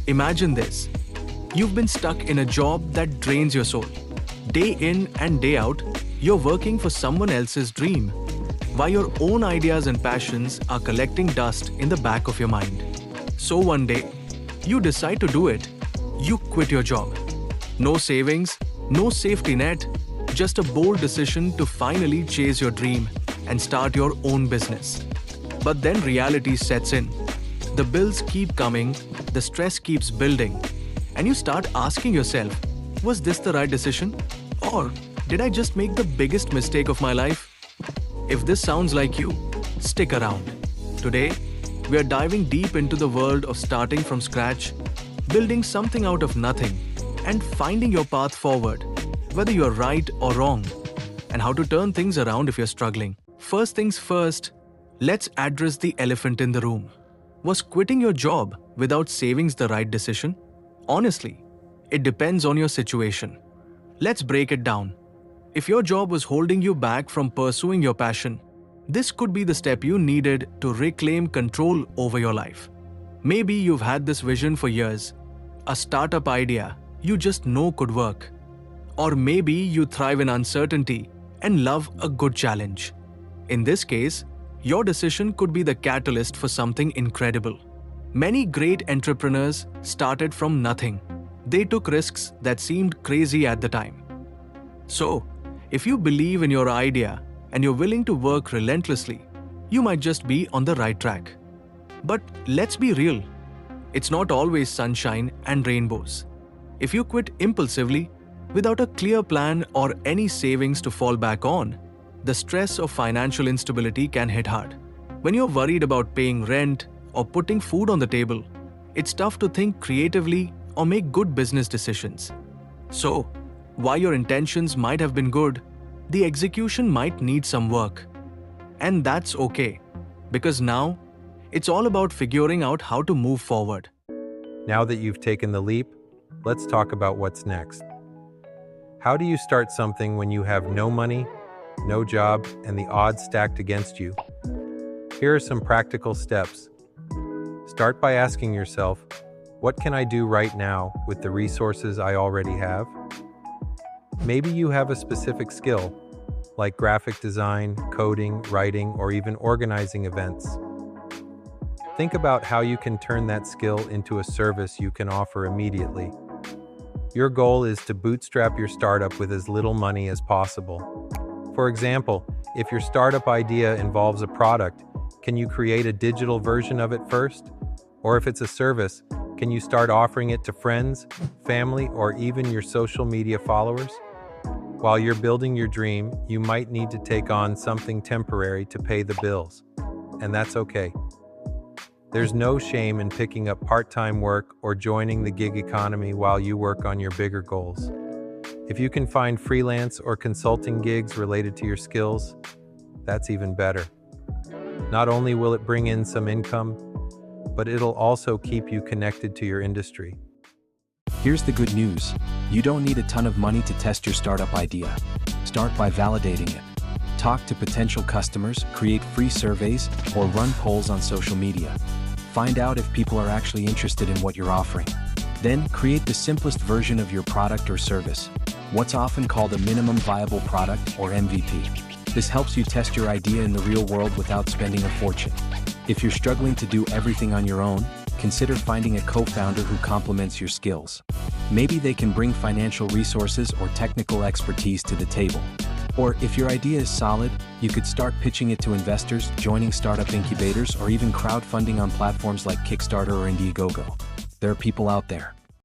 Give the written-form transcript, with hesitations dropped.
Imagine this. You've been stuck in a job that drains your soul. Day in and day out, you're working for someone else's dream, while your own ideas and passions are collecting dust in the back of your mind. So one day, you decide to do it. You quit your job. No savings, no safety net, just a bold decision to finally chase your dream and start your own business. But then reality sets in. The bills keep coming, the stress keeps building, and you start asking yourself, was this the right decision? Or did I just make the biggest mistake of my life? If this sounds like you, stick around. Today, we are diving deep into the world of starting from scratch, building something out of nothing, and finding your path forward, whether you're right or wrong, and how to turn things around if you're struggling. First things first, let's address the elephant in the room. Was quitting your job without savings the right decision? Honestly, it depends on your situation. Let's break it down. If your job was holding you back from pursuing your passion, this could be the step you needed to reclaim control over your life. Maybe you've had this vision for years, a startup idea you just know could work. Or maybe you thrive in uncertainty and love a good challenge. In this case, your decision could be the catalyst for something incredible. Many great entrepreneurs started from nothing. They took risks that seemed crazy at the time. So, if you believe in your idea and you're willing to work relentlessly, you might just be on the right track. But let's be real. It's not always sunshine and rainbows. If you quit impulsively, without a clear plan or any savings to fall back on, the stress of financial instability can hit hard. When you're worried about paying rent or putting food on the table, it's tough to think creatively or make good business decisions. So, while your intentions might have been good, the execution might need some work. And that's okay, because now, it's all about figuring out how to move forward. Now that you've taken the leap, let's talk about what's next. How do you start something when you have no money, no job, and the odds stacked against you? Here are some practical steps. Start by asking yourself, what can I do right now with the resources I already have? Maybe you have a specific skill, like graphic design, coding, writing, or even organizing events. Think about how you can turn that skill into a service you can offer immediately. Your goal is to bootstrap your startup with as little money as possible. For example, if your startup idea involves a product, can you create a digital version of it first? Or if it's a service, can you start offering it to friends, family, or even your social media followers? While you're building your dream, you might need to take on something temporary to pay the bills. And that's okay. There's no shame in picking up part-time work or joining the gig economy while you work on your bigger goals. If you can find freelance or consulting gigs related to your skills, that's even better. Not only will it bring in some income, but it'll also keep you connected to your industry. Here's the good news. You don't need a ton of money to test your startup idea. Start by validating it. Talk to potential customers, create free surveys, or run polls on social media. Find out if people are actually interested in what you're offering. Then, create the simplest version of your product or service, what's often called a minimum viable product or MVP. This helps you test your idea in the real world without spending a fortune. If you're struggling to do everything on your own, consider finding a co-founder who complements your skills. Maybe they can bring financial resources or technical expertise to the table. Or if your idea is solid, you could start pitching it to investors, joining startup incubators, or even crowdfunding on platforms like Kickstarter or Indiegogo. There are people out there